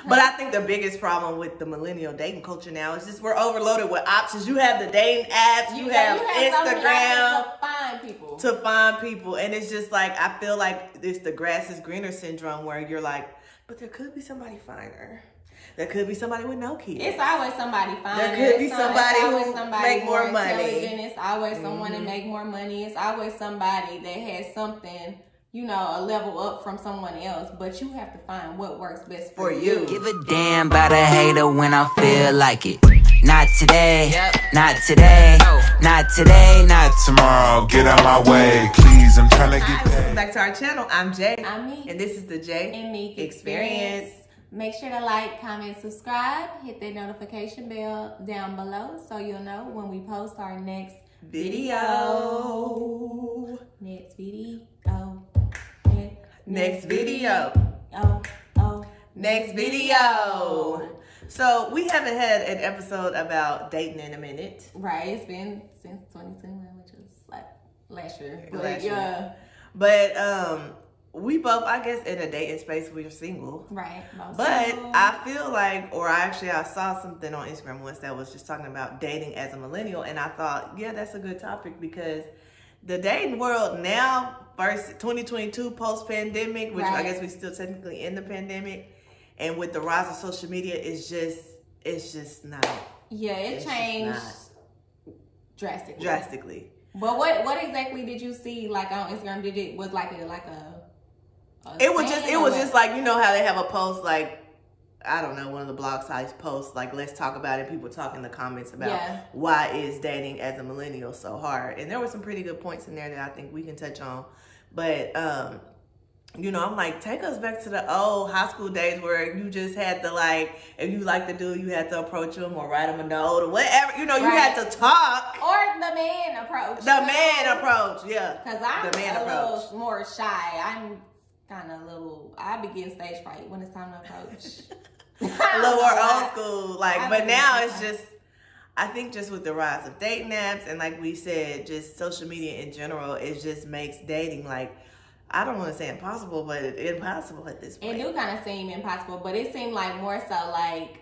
But I think the biggest problem with the millennial dating culture now is just we're overloaded with options. You have the dating apps, you have Instagram to find people. And it's just like, I feel like it's the grass is greener syndrome where you're like, but there could be somebody finer. There could be somebody with no kids. It's always somebody finer. There could be somebody who make more money. It's always someone that make more money. It's always somebody that has something, you know, a level up from someone else. But you have to find what works best for you. Give a damn about a hater when I feel like it. Not today, not today, not today, not tomorrow. Get out my way, please. I'm trying to get welcome back to our channel. I'm Jay. I'm Meek. And this is the Jay and Meek Experience. Make sure to like, comment, subscribe, hit that notification bell down below so you'll know when we post our next video. Next video. Next video. Next video. So we haven't had an episode about dating in a minute. Right, it's been since 2021, which was like last year. But we both, I guess, in a dating space, we're single. Right. But single. I feel like, I saw something on Instagram once that was just talking about dating as a millennial. And I thought, yeah, that's a good topic because the dating world now, first 2022 post-pandemic, which I guess we're still technically in the pandemic. And with the rise of social media, it's just not. Yeah, it changed drastically. Drastically. But what exactly did you see like on Instagram? It was just like, you know how they have a post like, I don't know, one of the blog sites posts like, let's talk about it. People talk in the comments about why is dating as a millennial so hard. And there were some pretty good points in there that I think we can touch on. But, you know, I'm like, take us back to the old high school days where you just had to like, if you like the dude, you had to approach him or write him a note or whatever. You know, you had to talk. Or the man approach. Yeah. Because I'm little more shy. I'm kind of I begin stage fright when it's time to approach. A little more old school. But now it's just, I think just with the rise of dating apps and like we said, just social media in general, it just makes dating like, I don't want to say impossible, but impossible at this point. It do kind of seem impossible, but it seemed like more so like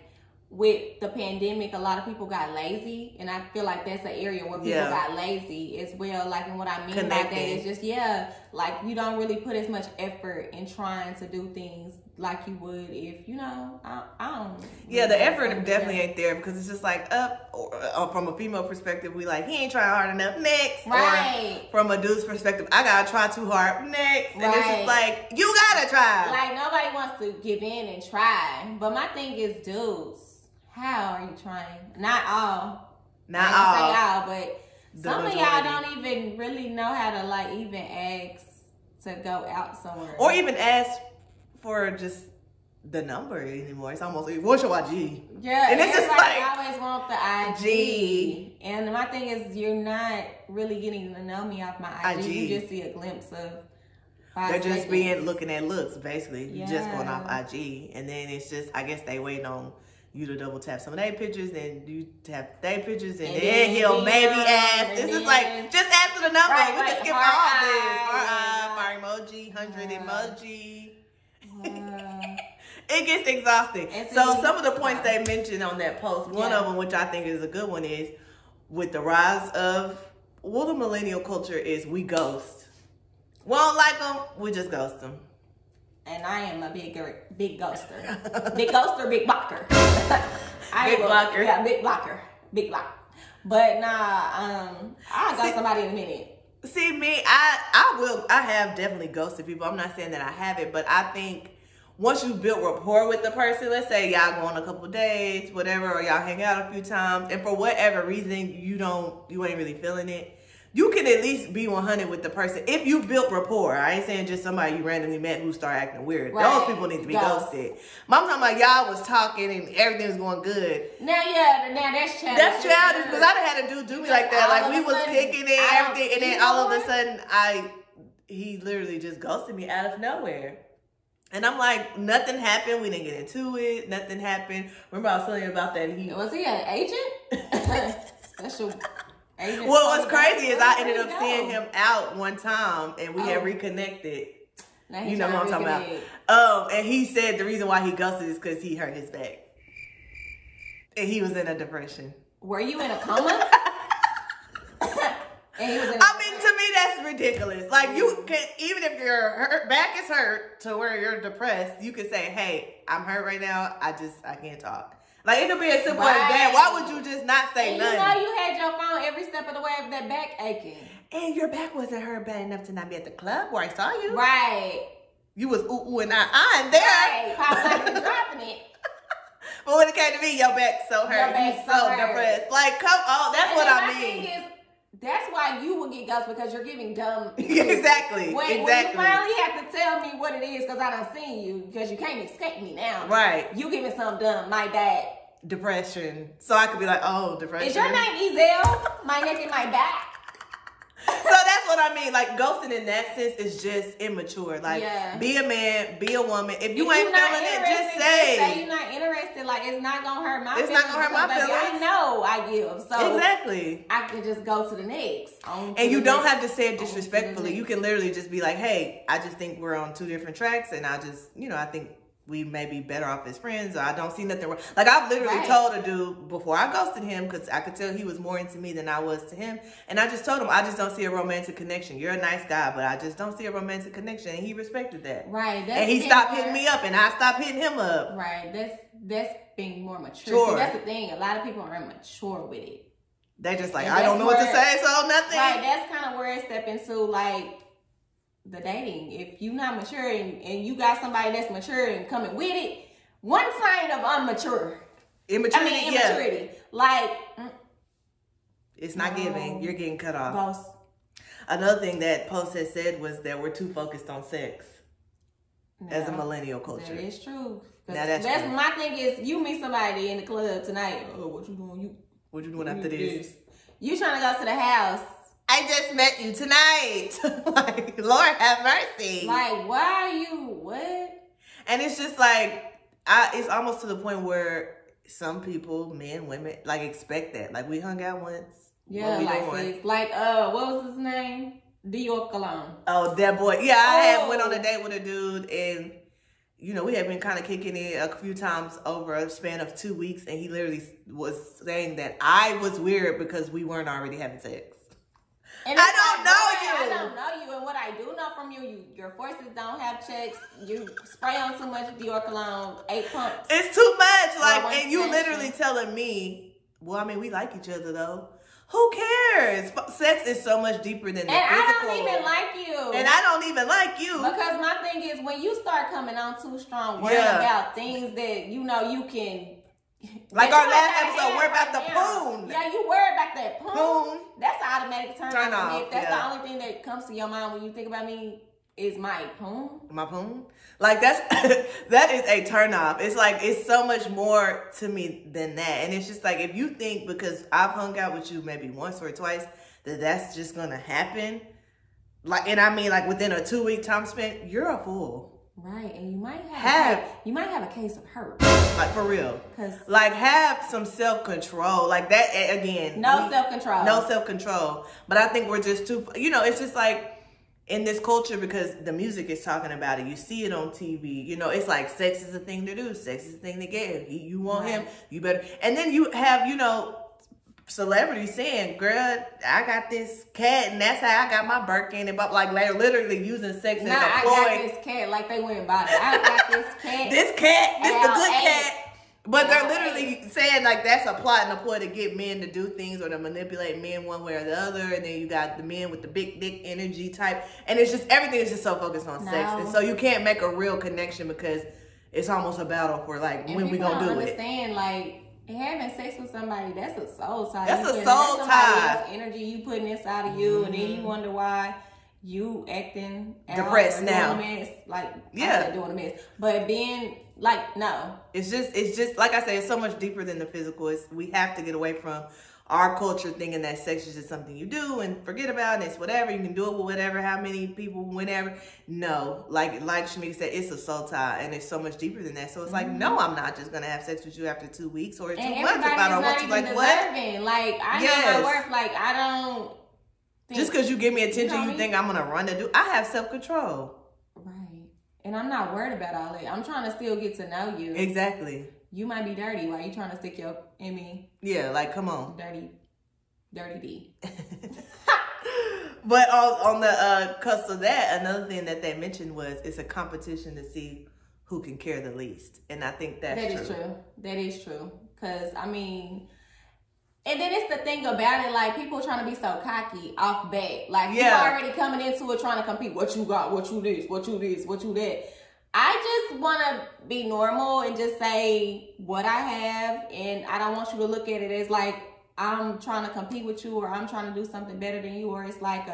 with the pandemic, a lot of people got lazy, and I feel like that's an area where people got lazy as well. Like, and what I mean by that is just, like you don't really put as much effort in trying to do things like you would if, you know, I don't. Yeah, the effort definitely ain't there because it's just like or from a female perspective, we like, he ain't trying hard enough, next. Right. Or from a dude's perspective, I gotta try too hard, next. And it's just like, you gotta try. Like, nobody wants to give in and try. But my thing is, dudes, how are you trying? Not all. Not all. Say all, but some of y'all don't even really know how to like even ask to go out somewhere. Or even ask for just the number anymore. It's almost, what's your IG? Yeah, and it's just like I always want the IG. And my thing is, you're not really getting to know me off my IG. You just see a glimpse of 5 They're just seconds. looking at looks, basically. You're just going off IG. And then it's just, I guess they waiting on you to double tap some of their pictures, then you tap their pictures, and then he'll maybe ask. This is like, just answer the number. We can skip all this. Fire emoji, 100 emoji. It gets exhausting. So some of the points they mentioned on that post, one of them, which I think is a good one, is with the rise of, the millennial culture is we ghost. We don't like them, we just ghost them. And I am a big ghoster. Big ghoster, big blocker. Big blocker. Yeah, big blocker. Big block. But nah, I'll ghost somebody in a minute. See, me, I have definitely ghosted people. I'm not saying that I haven't, but I think once you build rapport with the person, let's say y'all go on a couple dates, whatever, or y'all hang out a few times, and for whatever reason you ain't really feeling it, you can at least be 100 with the person if you built rapport. I ain't saying just somebody you randomly met who start acting weird. Right. Those people need to be ghosted. I'm talking about y'all was talking and everything was going good. Now that's childish. That's childish because I done had a dude do me like that. Like we was kicking it and everything, and then all of a sudden he literally just ghosted me out of nowhere. And I'm like, nothing happened. We didn't get into it. Nothing happened. Remember I was telling you about that. Was he an agent? Special. Well, what's crazy is I ended up seeing him out one time and we had reconnected. You know what I'm talking about. And he said the reason why he ghosted is because he hurt his back. And he was in a depression. Were you in a coma? And he was in I mean, to me, that's ridiculous. Like, you can, even if your back is hurt to where you're depressed, you can say, hey, I'm hurt right now. I can't talk. Like, it could be as simple as that. Why would you just not say nothing? You know you had your phone every step of the way of that back aching. And your back wasn't hurt bad enough to not be at the club where I saw you. Right. You was ooh and ah there. Right. Pop up and dropping it. But when it came to me, your back's so hurt. You so depressed. Like, come on. That's what I mean. Thing is, that's why you will get ghosted, because you're giving dumb Exactly. When you finally have to tell me what it is, because I done seen you, because you can't escape me now. Right. You giving something dumb like that. Depression. So I could be like, oh, depression. Is your name Ezel? My neck and my back. So that's what I mean. Like, ghosting in that sense is just immature. Like, be a man, be a woman. If you ain't feeling it, just say you're not interested. Like, it's not gonna hurt my feelings. It's not gonna hurt my feelings. I know I give. So exactly. I can just go to the next. And you don't have to say it disrespectfully. You can literally just be like, hey, I just think we're on 2 different tracks, and I just, I think we may be better off as friends, or I don't see nothing wrong. Like, I've literally told a dude before I ghosted him, because I could tell he was more into me than I was to him. And I just told him, I just don't see a romantic connection. You're a nice guy, but I just don't see a romantic connection. And he respected that. Right. And he stopped hitting me up, and I stopped hitting him up. Right. That's being more mature. See, that's the thing. A lot of people are immature with it. They just like, I don't know what to say, so nothing. Right. That's kind of where it steps into, like, the dating. If you're not mature and you got somebody that's mature and coming with it, one sign of immaturity. Like, it's not giving. You're getting cut off. Boss. Another thing that Post has said was that we're too focused on sex as a millennial culture. That is true. That's true. My thing is, you meet somebody in the club tonight. Oh, what you doing? What you doing after this? You trying to go to the house. I just met you tonight. Like, Lord have mercy. Like, why are you, what? And it's just like, it's almost to the point where some people, men, women, like, expect that. Like, we hung out once. Yeah, what was his name? Dior Cologne. Oh, that boy. Yeah, I had went on a date with a dude, and, we had been kind of kicking it a few times over a span of 2 weeks, and he literally was saying that I was weird because we weren't already having sex. And I don't know you, and what I do know from you, your forces don't have checks. You spray on too much Dior Cologne, 8 pumps. It's too much. Like, and you literally telling me, well, I mean, we like each other though. Who cares? Sex is so much deeper than the physical. I don't even like you. And I don't even like you. Because my thing is, when you start coming on too strong, worrying about things that you can. Like our last episode, worry about the poon. Yeah, you worry about that poon. That's an automatic turn off. If that's the only thing that comes to your mind when you think about me, is my poon. My poon? Like, that is a turn off. It's like, it's so much more to me than that. And it's just like, if you think because I've hung out with you maybe once or twice, that's just gonna happen. Like, and I mean, like, within a 2-week time span, you're a fool. Right, and you might have a case of hurt. Like, for real. Like, have some self-control. Like, that, again. No self-control. No self-control. But I think we're just too, it's just like, in this culture, because the music is talking about it. You see it on TV. It's like, sex is a thing to do. Sex is a thing to get. You want him, you better. And then you have, celebrities saying, girl, I got this cat, and that's how I got my Birkin, and like they're literally using sex as a ploy. I got this cat, like they went and bought it. I got this cat. This the good cat. But they're literally saying, like, that's a plot and a ploy to get men to do things or to manipulate men one way or the other. And then you got the men with the big dick energy type. And it's just, everything is just so focused on sex. And so you can't make a real connection because it's almost a battle for, like, when we gonna do it. Understand, like, having sex with somebody, that's a soul tie. That's a soul tie. Energy you putting inside of you, and then you wonder why you acting depressed now. Doing a mess. Like, doing a mess. But being like, no. It's just like I say, it's so much deeper than the physical. We have to get away from our culture thinking that sex is just something you do and forget about, and it's whatever. You can do it with whatever, how many people, whenever. No, like Shamika said, it's a soul tie, and it's so much deeper than that. So it's like, no, I'm not just gonna have sex with you after 2 weeks or 2 months if I don't want you. Like, what? Like, I know my worth. Like, I don't. Just because you give me attention, you think I'm gonna run to do. I have self-control. Right. And I'm not worried about all that. I'm trying to still get to know you. Exactly. You might be dirty. Why you trying to stick your, Yeah, like, come on. Dirty D. But on the cusp of that, another thing that they mentioned was it's a competition to see who can care the least. And I think that's true. That is true. Because, and then it's the thing about it, like, people trying to be so cocky off bat. Like, you already coming into it trying to compete. What you got? What you this? What you this? What you that? I just want to be normal and just say what I have. And I don't want you to look at it as like, I'm trying to compete with you, or I'm trying to do something better than you, or it's like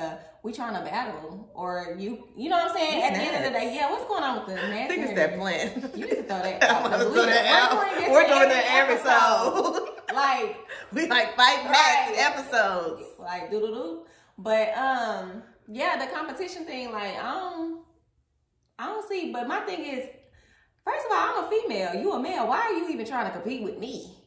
we trying to battle, or you know what I'm saying? At the end of the day, what's going on with the I think it's that plan. You need to throw that out. We're doing that episode. Like, we like fight back in episodes. Like doo-doo-doo. But the competition thing, like, I don't see. But my thing is, first of all, I'm a female. You a male. Why are you even trying to compete with me?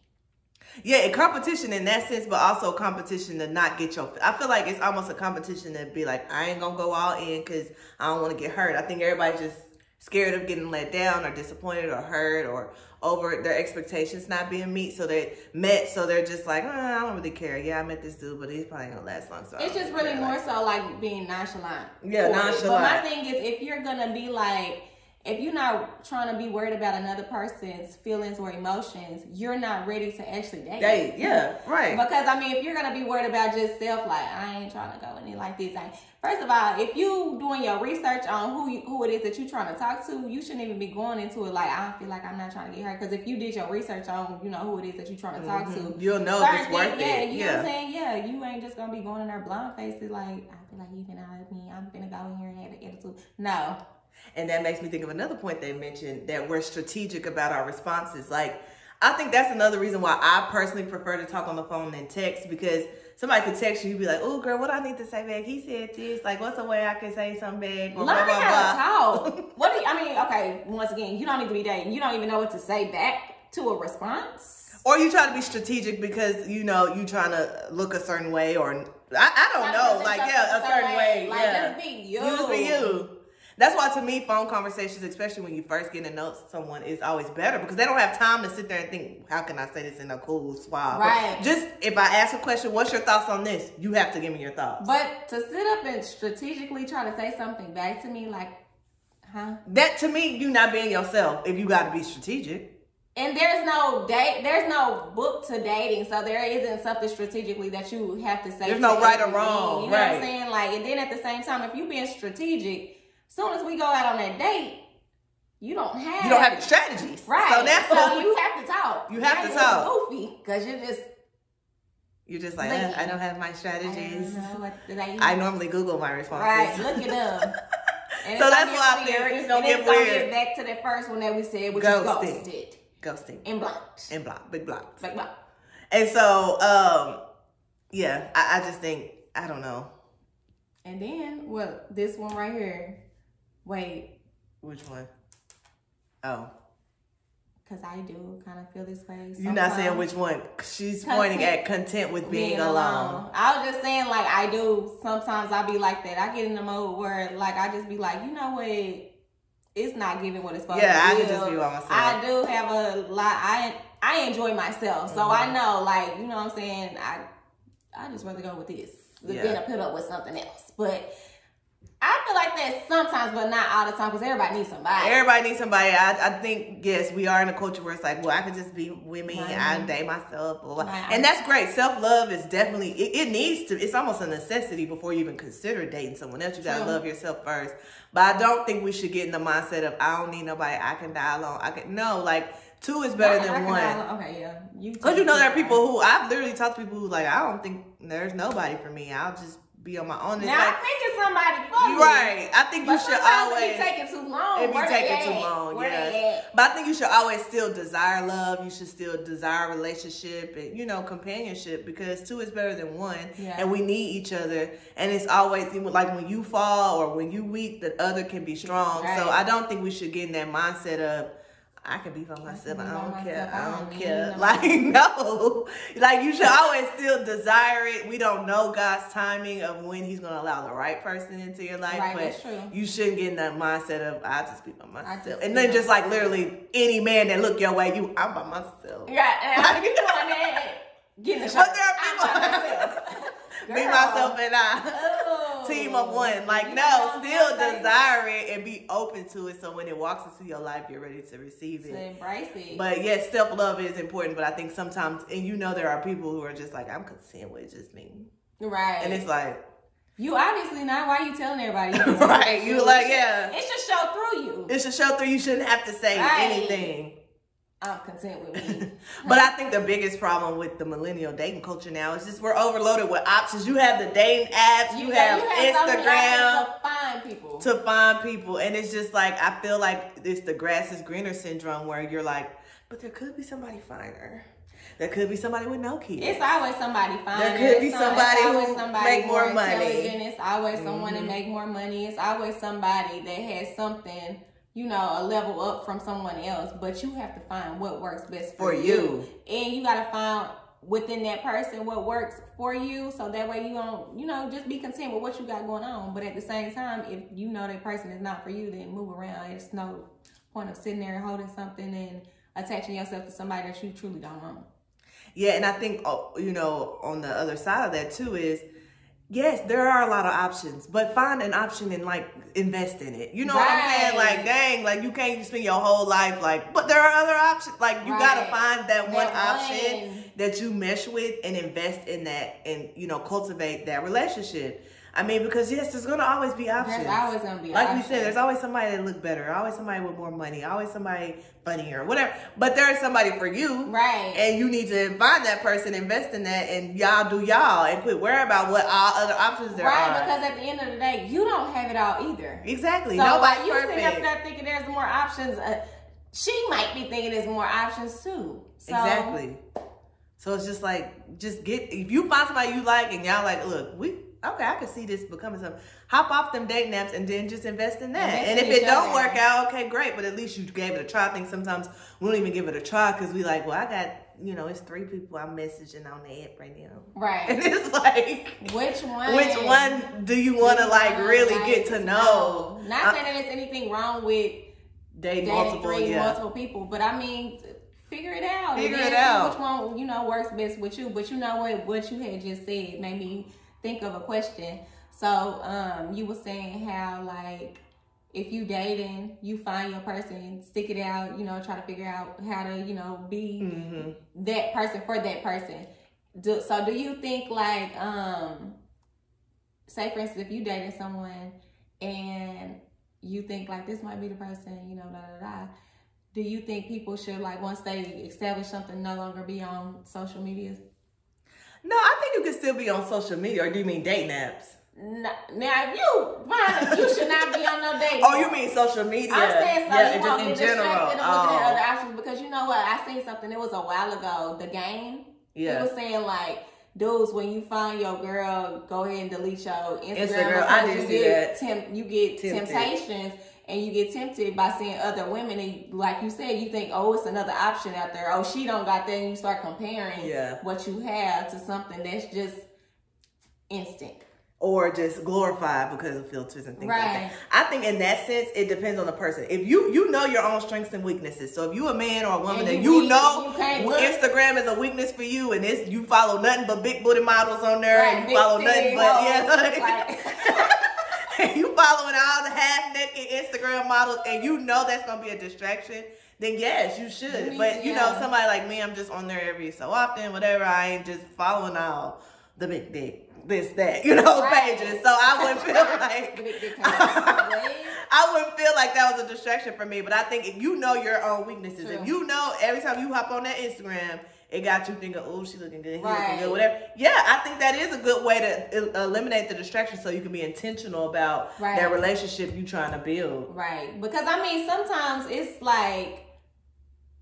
Yeah, competition in that sense, but also competition to not get your... I feel like it's almost a competition to be like, I ain't gonna go all in because I don't want to get hurt. I think everybody's just scared of getting let down or disappointed or hurt or over their expectations not being so they're just like, I don't really care. Yeah, I met this dude, but he's probably gonna last long. So it's just really more so like being nonchalant. Yeah, nonchalant. But my thing is, if you're gonna be like... If you're not trying to be worried about another person's feelings or emotions, you're not ready to actually date. Yeah, right. Because, if you're going to be worried about just self, like, I ain't trying to go in it like this. First of all, if you doing your research on who it is that you're trying to talk to, you shouldn't even be going into it like, I feel like I'm not trying to get hurt. Because if you did your research on, who it is that you're trying to talk to, you'll know if it's worth it. Yeah, you know what I'm saying? Yeah, you ain't just going to be going in there blind faces like, I feel like you can out me. I'm going to go in here and have an attitude. No. And that makes me think of another point they mentioned, that we're strategic about our responses. Like, I think that's another reason why I personally prefer to talk on the phone than text, because somebody could text you, you'd be like, oh, girl, what I need to say back? He said this. Like, what's a way I can say something back? Learn how to talk. Okay, once again, you don't need to be dating. You don't even know what to say back to a response. Or you try to be strategic because, you trying to look a certain way, or I don't know. Like, a certain way. Like, just be you. Just be you. That's why, to me, phone conversations, especially when you first get to know someone, is always better, because they don't have time to sit there and think, how can I say this in a cool, suave? Right. Just, if I ask a question, what's your thoughts on this? You have to give me your thoughts. But to sit up and strategically try to say something back to me, like, huh? That, to me, you not being yourself if you got to be strategic. And there's no book to dating, so there isn't something strategically that you have to say. There's no right or wrong. You know what I'm saying? Like, and then at the same time, if you being strategic, soon as we go out on that date, you don't have any strategies, right? So you have to talk. You have to talk. Goofy, because you're just like, I don't have my strategies. I normally Google my responses. Right, look at them. And so that's why I think it's gonna get weird. Get back to that first one that we said, which is ghosting, and blocked, big blocked. And so, I just think, I don't know. And then, this one right here. Wait. Which one? Oh. Because I do kind of feel this way sometimes. You're not saying which one. She's pointing at content with being alone. I was just saying, like, I do. Sometimes I be like that. I get in the mode where, like, I just be like, you know what? It's not giving what it's supposed to be. Yeah, I can just be by myself. I do have a lot. I enjoy myself. So I know, like, you know what I'm saying? I just rather go with this than to put up with something else. But I feel like that sometimes, but not all the time, because everybody needs somebody. I think, yes, we are in a culture where it's like, well, I could just be with me. I date myself. Blah, blah. And that's great. Self-love is definitely, it needs to, it's almost a necessity before you even consider dating someone else. You got to love yourself first. But I don't think we should get in the mindset of, I don't need nobody. I can die alone. No, like, two is better than one. Okay, yeah. Because there are people who, I've literally talked to people who like, I don't think there's nobody for me. I'll just be on my own. Now, I think it's somebody for me. Right. I think you should always. If it's taking too long. If it's taking too long, yeah. But I think you should always still desire love. You should still desire a relationship and, companionship, because two is better than one. Yeah. And we need each other. And it's always, like, when you fall or when you weak, the other can be strong. Right. So I don't think we should get in that mindset of, I can be by myself. I don't care. I don't care. Like, no. Like, you should always still desire it. We don't know God's timing of when he's going to allow the right person into your life. Right, but that's true. You shouldn't get in that mindset of, I'll just be by myself. And then just like literally any man that look your way, I'm by myself. Yeah, and I'm doing that. Getting the shot. But there are people. I'm by myself. Me, myself, and I. Team of one. Like, no, still desire it and be open to it. So when it walks into your life, you're ready to receive it. To embrace it. But yes, self-love is important. But I think sometimes, and you know, there are people who are just like, I'm content with just me. Right. And it's like, you obviously not. Why are you telling everybody? Right. You like, yeah. It should show through you. It should show through. You shouldn't have to say anything. I'm content with me. But I think the biggest problem with the millennial dating culture now is just we're overloaded with options. You have the dating apps, you have Instagram to find people. And it's just like, I feel like it's the grass is greener syndrome where you're like, but there could be somebody finer. There could be somebody with no kids. It's always somebody finer. There could be somebody who make more money. It's always someone that make more money. It's always somebody that has something, you know, a level up from someone else, but you have to find what works best for you. And you got to find within that person what works for you, so that way you don't, you know, just be content with what you got going on. But at the same time, if you know that person is not for you, then move around. There's no point of sitting there holding something and attaching yourself to somebody that you truly don't want. Yeah, and I think, you know, on the other side of that too is, yes, there are a lot of options, but find an option and like invest in it. You know what I'm saying? Like, dang, like you can't spend your whole life like, but there are other options. Like you gotta find that one option that you mesh with and invest in that and, you know, cultivate that relationship. I mean, because yes, there's gonna always be options. There's always gonna be like we said, there's always somebody that look better, always somebody with more money, always somebody funnier, whatever. But there is somebody for you, right? And you need to find that person, invest in that, and y'all do y'all, and quit worrying about what all other options there are. Right, because at the end of the day, you don't have it all either. Exactly. So nobody's you perfect. sitting up there thinking there's more options. She might be thinking there's more options too. So, exactly. So it's just like, if you find somebody you like, and y'all like, look, okay, I can see this becoming something. Hop off them dating apps and then just invest in that. And if it don't work out, okay, great. But at least you gave it a try. I think sometimes we don't even give it a try because we like, well, I got, you know, it's 3 people I'm messaging on the app right now. Right. And it's like, which one do you want to like really get to know? Not saying that there's anything wrong with dating multiple people, but I mean, figure it out. Figure it out. Which one, you know, works best with you. But you know what you had just said made me think of a question. So you were saying how like if you dating, you find your person, stick it out, you know, try to figure out how to, you know, be that person for that person. So do you think like say for instance if you dating someone and you think like this might be the person, you know, do you think people should like once they establish something no longer be on social media? No, I think you can still be on social media. Or do you mean dating apps? No, now, if you should not be on no dating. Oh, you mean social media? I'm saying so you won't in get distracted general. and looking at other options because you know what? I seen something. It was a while ago. The Game. Yeah. It was saying like, dudes, when you find your girl, go ahead and delete your Instagram. I didn't see that. You get temptations. And you get tempted by seeing other women, and like you said, you think, oh, it's another option out there. Oh, she don't got that, and you start comparing what you have to something that's just instant. Or just glorified because of filters and things like that. I think in that sense, it depends on the person. If you know your own strengths and weaknesses. So if you a man or a woman and you know Instagram is a weakness for you, and you follow nothing but big booty models on there, and you follow nothing but and you following all the half-naked Instagram models and you know that's going to be a distraction, then yes, you should. But, you know, somebody like me, I'm just on there every so often, whatever. I ain't just following all the big dick, this, that, you know, pages. So I wouldn't feel like... I wouldn't feel like that was a distraction for me. But I think if you know your own weaknesses, if you know every time you hop on that Instagram... it got you thinking, oh, she looking good, he looking good, whatever. Yeah, I think that is a good way to eliminate the distraction so you can be intentional about that relationship you trying to build. Right. Because, I mean, sometimes it's like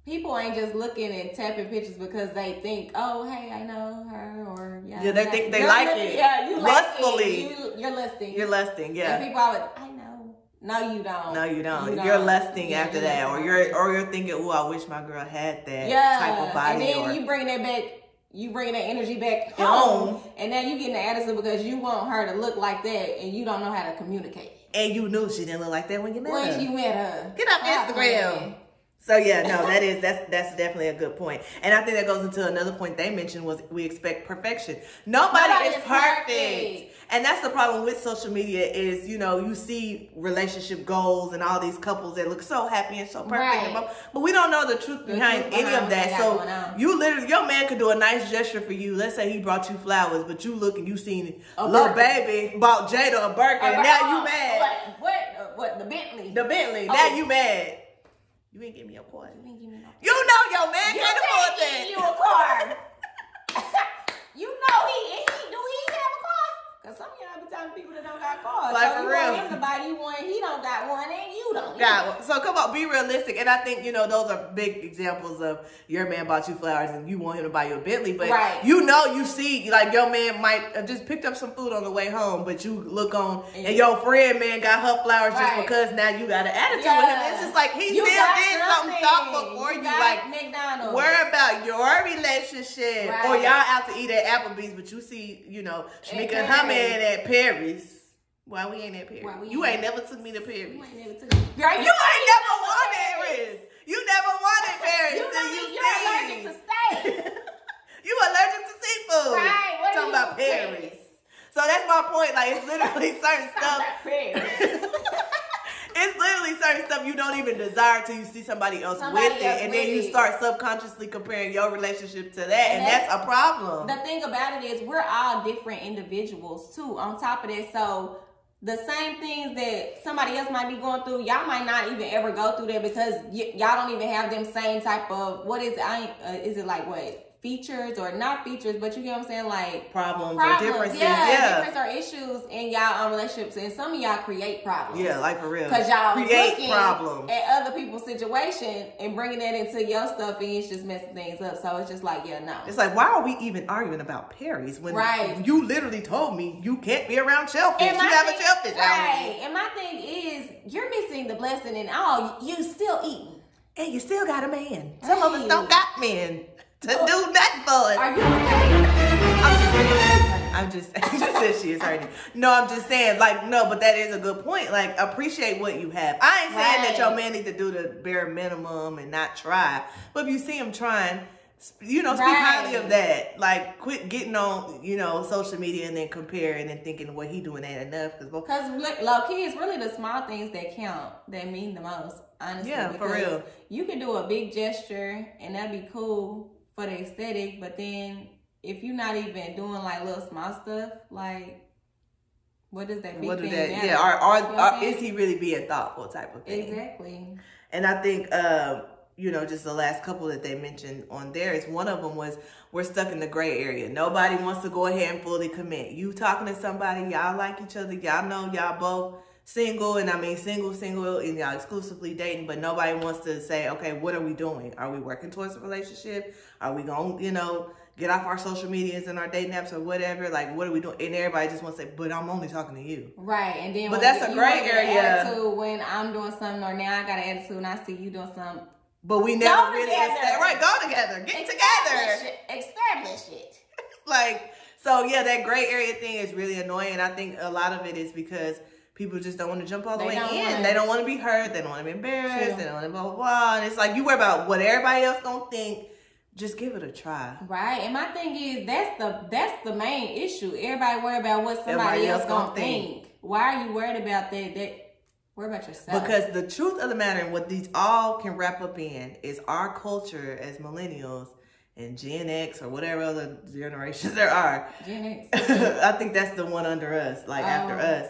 people ain't just looking and tapping pictures because they think, oh, hey, I know her, or... Yeah, they think they like it. Yeah, you lustfully. You're lusting. You're lusting, yeah. And people always, I know. No, you don't. No, you don't. You're lusting after that, or you're thinking, "Oh, I wish my girl had that type of body." And then you bring that back. You bring that energy back home, and now you getting the attitude because you want her to look like that, and you don't know how to communicate. And you knew she didn't look like that when you met her. When you met her, get off Instagram. So yeah, no, that's definitely a good point. And I think that goes into another point they mentioned was we expect perfection. Nobody is perfect. And that's the problem with social media is, you know, you see relationship goals and all these couples that look so happy and so perfect. Right. But we don't know the truth behind any of that. So you literally, your man could do a nice gesture for you. Let's say he brought you flowers, but you look and you seen little baby bought Jada a Birkin. Now you mad. What? The Bentley. The Bentley. Now you mad. You ain't give me a car. You know your man can't afford that. You a car. You know do he have a car? Because some of y'all be telling people that don't got cars. Like, so for you real. want him to buy you one, he don't got one, and you don't got one. So come on, be realistic. And I think, you know, those are big examples of your man bought you flowers and you want him to buy you a Bentley. But you know, you see, like, your man might have just picked up some food on the way home, but you look on and your friend, man, got her flowers just because now you got an attitude with him. It's just like, he still did something thoughtful for you. Like, McDonald's. Worry about your relationship. Or y'all out to eat at Applebee's, but you see, you know, Shamika and her man at Perry's. Why we ain't at Paris? You ain't never took me to Paris. You ain't never took me. Girl, you ain't never wanted Paris. You never wanted Paris. You're allergic to steak. You allergic to seafood. Right. What talking about Paris. So that's my point. Like, it's literally certain stuff. It's literally certain stuff you don't even desire till you see somebody else with it. And then you start subconsciously comparing your relationship to that. And that's a problem. The thing about it is we're all different individuals too. On top of that, so the same things that somebody else might be going through, y'all might not even ever go through that because y'all don't even have them same type of, what is it? Is it like what? Features or not features, but you get what I'm saying, like problems or differences, differences or issues in y'all relationships, and some of y'all create problems. Yeah, like for real, because y'all create problems at other people's situation and bringing that into your stuff, and it's just messing things up. So it's just like, no. It's like, why are we even arguing about Perry's when you literally told me you can't be around shellfish? You have a shellfish allergy. And my thing is, you're missing the blessing in all. You still eating, and you still got a man. Some of us don't got men to do nothing for us. Are you okay? I'm just she said she is hurting. No, I'm just saying, like, no, but that is a good point. Like, appreciate what you have. I ain't saying that your man needs to do the bare minimum and not try. But if you see him trying, you know, speak highly of that. Like, quit getting on, you know, social media and then comparing and thinking what he doing ain't enough. Because low-key, it's really the small things that count, that mean the most, honestly. Yeah, for real. You can do a big gesture and that'd be cool for the aesthetic, but then if you're not even doing like little small stuff, like what does that big thing matter? Yeah, is he really being thoughtful type of thing? Exactly. And I think you know, just the last couple that they mentioned on there is one of them was we're stuck in the gray area. Nobody wants to go ahead and fully commit. You talking to somebody, y'all like each other, y'all know y'all both single, and I mean single, and y'all exclusively dating, but nobody wants to say, okay, what are we doing? Are we working towards a relationship? Are we going, you know, get off our social medias and our dating apps or whatever? Like, what are we doing? And everybody just wants to say, but I'm only talking to you. Right. And then, but that's a gray area. When I'm doing something, or now I got an attitude and I see you doing something. But we never really go together. Get together. Establish it. Like, so yeah, that gray area thing is really annoying. I think a lot of it is because people just don't want to jump all the way in. They don't want to be hurt. They don't want to be embarrassed. True. They don't want to blah, blah, blah. And it's like, you worry about what everybody else gonna think. Just give it a try. Right. And my thing is, that's the main issue. Everybody worry about what somebody else gonna think. Why are you worried about that? Worry about yourself. Because the truth of the matter, and what these all can wrap up in, is our culture as millennials and Gen X or whatever other generations there are. Gen X. I think that's the one under us, like after us.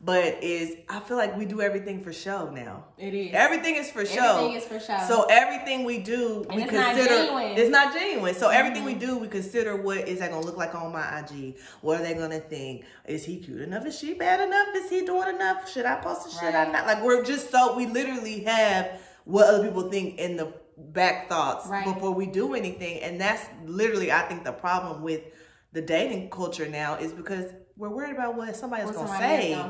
But I feel like we do everything for show now. It is. Everything is for show. Everything is for show. So everything we do, we consider it's not genuine. So everything we do, we consider, what is that gonna look like on my IG? What are they gonna think? Is he cute enough? Is she bad enough? Is he doing enough? Should I post it? Should I not? Like, we literally have what other people think in the back thoughts before we do anything. And that's literally, I think, the problem with the dating culture now, is because we're worried about what somebody else gonna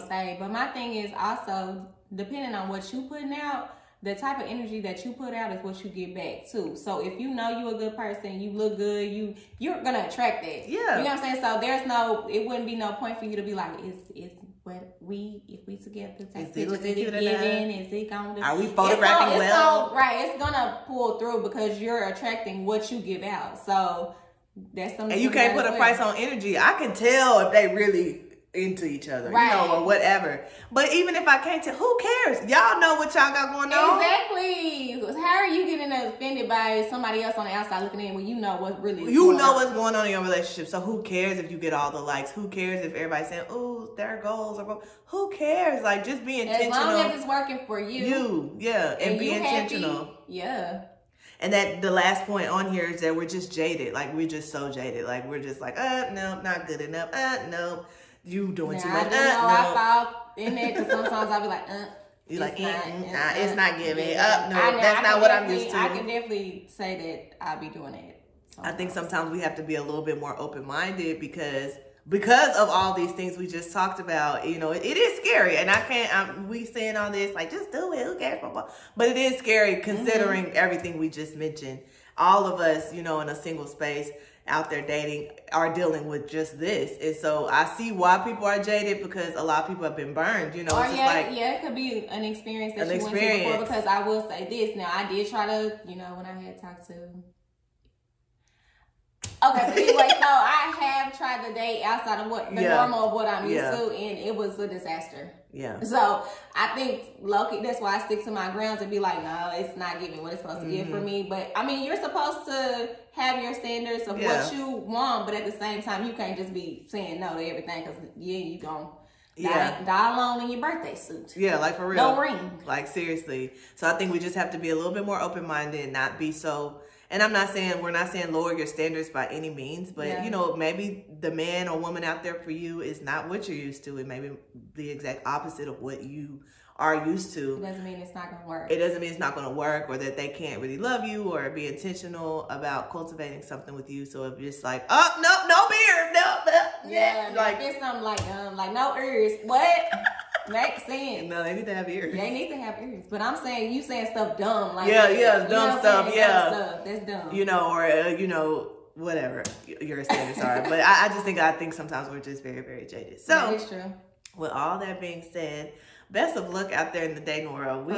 say. But my thing is also, depending on what you putting out, the type of energy that you put out is what you get back too. So if you know you a good person, you look good, you're gonna attract that. Yeah. You know what I'm saying? So it wouldn't be no point for you to be like, if we together, take pictures, is it giving? Is it going to? Are we photographing well? Right, it's gonna pull through because you're attracting what you give out. So that's something. And you can't put a price on energy. I can tell if they really into each other, right, you know, or whatever. But even if I can't tell, who cares? Y'all know what y'all got going on. Exactly. How are you getting offended by somebody else on the outside looking in when you know what really what's going on in your relationship? So who cares if you get all the likes? Who cares if everybody's saying, "Oh, their goals are..." Who cares? Like, just be intentional. As long as it's working for you. And be intentional. Happy, yeah. And that the last point on here is that we're just jaded. Like, we're just so jaded. Like, we're just like, no, not good enough. No. You doing too much. I fall in there because sometimes I'll be like, you're like, it's not giving. That's not what I'm used to. I can definitely say that I'll be doing it. I think sometimes we have to be a little bit more open-minded because of all these things we just talked about. You know, it is scary, and we saying all this like, just do it, who cares, but it is scary considering everything we just mentioned. All of us, you know, in a single space out there dating are dealing with just this. And so I see why people are jaded, because a lot of people have been burned, you know. Or it could be an experience that you went through before, because I will say this. Now, I did try to, you know, when I had talked to... Okay, but anyway, so I have tried to date outside of what the normal of what I'm used to, and it was a disaster. Yeah. So I think low-key, that's why I stick to my grounds and be like, no, it's not giving what it's supposed to give for me. But I mean, you're supposed to have your standards of what you want, but at the same time, you can't just be saying no to everything, because you gon' die alone in your birthday suit. Yeah, like for real. No ring. Like, seriously. So I think we just have to be a little bit more open-minded and not be so... And we're not saying lower your standards by any means, but you know, maybe the man or woman out there for you is not what you're used to. It may be the exact opposite of what you are used to. It doesn't mean it's not going to work. It doesn't mean it's not going to work, or that they can't really love you or be intentional about cultivating something with you. So if you're just like, oh, no beer, no. Yeah, like it's something like no ears. What? Makes sense. No, they need to have ears. They need to have ears. But I'm saying, you saying stuff dumb. Like dumb stuff. Yeah. That's dumb. You know, or, you know, whatever your standards are. But I think sometimes we're just very, very jaded. So, that is true. With all that being said, best of luck out there in the dating world. We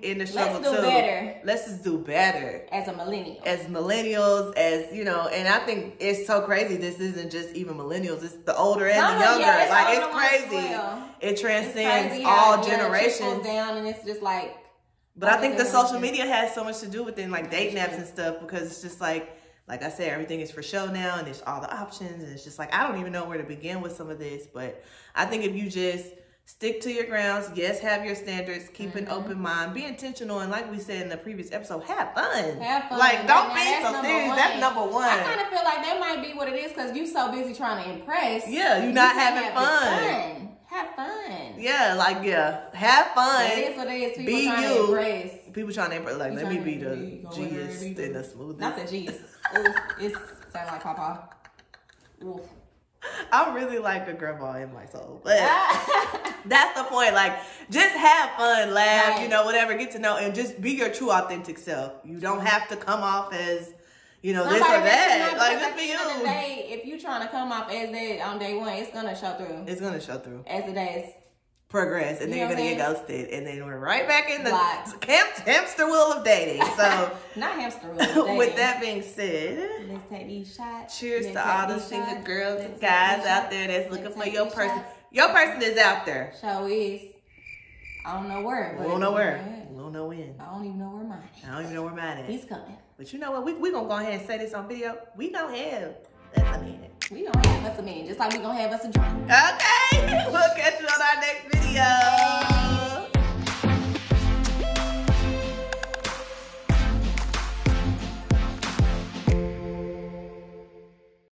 in the struggle too. Let's do better. Let's just do better. As a millennial. As millennials, you know, and I think it's so crazy. This isn't just even millennials. It's the older and the younger. It's crazy. Well. It transcends all generations. Down, and it's just like. But I think the social media has so much to do with it, like dating apps and stuff, because it's just like I said, everything is for show now, and there's all the options, and it's just like, I don't even know where to begin with some of this. But I think if you just stick to your grounds, yes, have your standards, keep an open mind, be intentional, and like we said in the previous episode, have fun. Have fun. Like, don't be so serious. That's number one. I kind of feel like that might be what it is, because you so busy trying to impress. Yeah, you're not having fun. Have fun. Yeah, have fun. That is what it is. People trying to impress. People trying to impress. Like, let me be the G's and the smoothest. Not the G's. It sounds like Papa. Oof. I'm really like a grandma in my soul, but that's the point. Like, just have fun, laugh, you know, whatever, get to know, and just be your true, authentic self. You don't have to come off as, you know, this or that. Like, just be you. At the end of the day, if you're trying to come off as that on day one, it's gonna show through. It's gonna show through as the days progress, and then you're gonna get ghosted, and then we're right back in the hamster wheel of dating. So not hamster wheel of dating. With that being said, let's take these shots. Cheers to all the single girls and guys out there that's looking for your person. Your person is out there. So is. I don't know where. We don't know where. We don't know when. I don't even know where mine is. I don't even know where mine is. He's coming. But you know what? We gonna go ahead and say this on video. We gonna have us a man. We gonna have us a man, just like we gonna have us a drink. Okay. We'll catch you on our next video.